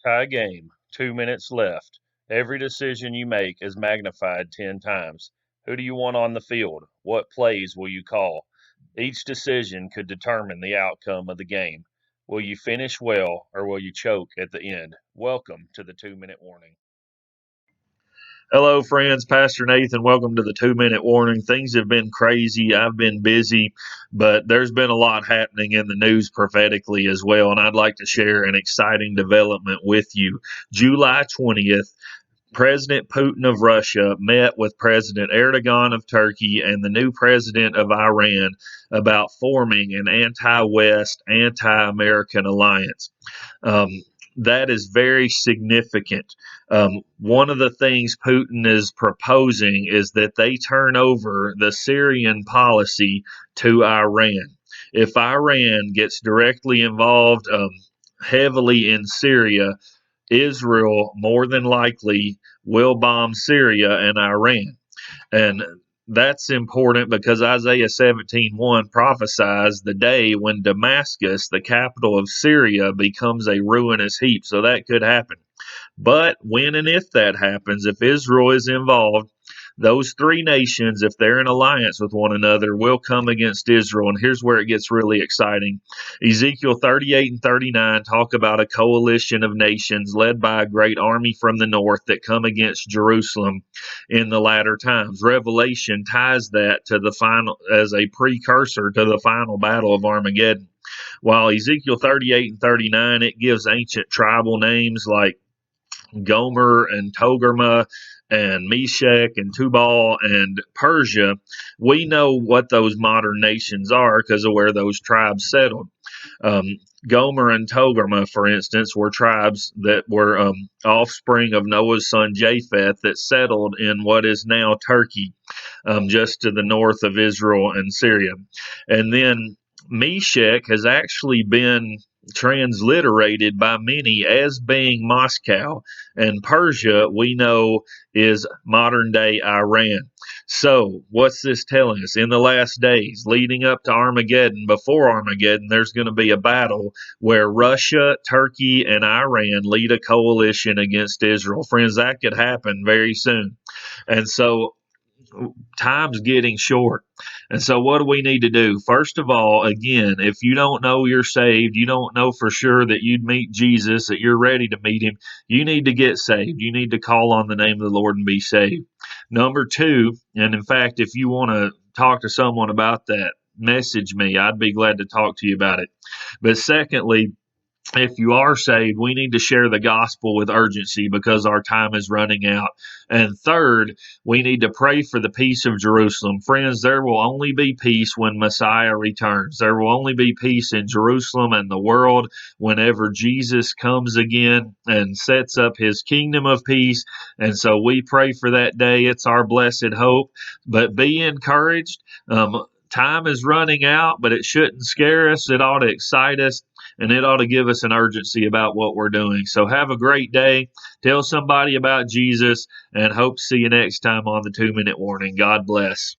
Tie game. 2 minutes left. Every decision you make is magnified 10 times. Who do you want on the field? What plays will you call? Each decision could determine the outcome of the game. Will you finish well or will you choke at the end? Welcome to the 2 minute warning. Hello, friends. Pastor Nathan. Welcome to the 2 minute warning. Things have been crazy. I've been busy, but there's been a lot happening in the news prophetically as well. And I'd like to share an exciting development with you. July 20th, President Putin of Russia met with President Erdogan of Turkey and the new president of Iran about forming an anti West, anti American alliance. Um, that is very significant. One of the things Putin is proposing is that they turn over the Syrian policy to Iran. If Iran gets directly involved heavily in Syria, Israel more than likely will bomb Syria and Iran. And that's important because Isaiah 17:1 prophesies the day when Damascus, the capital of Syria, becomes a ruinous heap. So that could happen. But when and if that happens, if Israel is involved, those three nations, if they're in alliance with one another, will come against Israel. And here's where it gets really exciting. Ezekiel 38 and 39 talk about a coalition of nations led by a great army from the north that come against Jerusalem in the latter times. Revelation ties that to the final as a precursor to the final battle of Armageddon. While Ezekiel 38 and 39, it gives ancient tribal names like Gomer and Togarmah and Meshech and Tubal and Persia. We know what those modern nations are because of where those tribes settled. Um, Gomer and Togarmah, for instance, were tribes that were offspring of Noah's son Japheth that settled in what is now Turkey, just to the north of Israel and Syria. And then Meshech has actually been transliterated by many as being Moscow, and Persia we know is modern day Iran. So, what's this telling us? In the last days, leading up to Armageddon, before Armageddon, there's going to be a battle where Russia, Turkey, and Iran lead a coalition against Israel. Friends, that could happen very soon. And so, time's getting short. And so, what do we need to do? First of all, again, if you don't know you're saved, you don't know for sure that you'd meet Jesus, that you're ready to meet him, you need to get saved. You need to call on the name of the Lord and be saved. Number two, and in fact, if you want to talk to someone about that, message me. I'd be glad to talk to you about it. But secondly, if you are saved, we need to share the gospel with urgency because our time is running out. And third, we need to pray for the peace of Jerusalem. Friends, there will only be peace when Messiah returns. There will only be peace in Jerusalem and the world whenever Jesus comes again and sets up his kingdom of peace. And so we pray for that day. It's our blessed hope. But be encouraged. Time is running out, but it shouldn't scare us. It ought to excite us, and it ought to give us an urgency about what we're doing. So have a great day. Tell somebody about Jesus, and hope to see you next time on the 2 minute warning. God bless.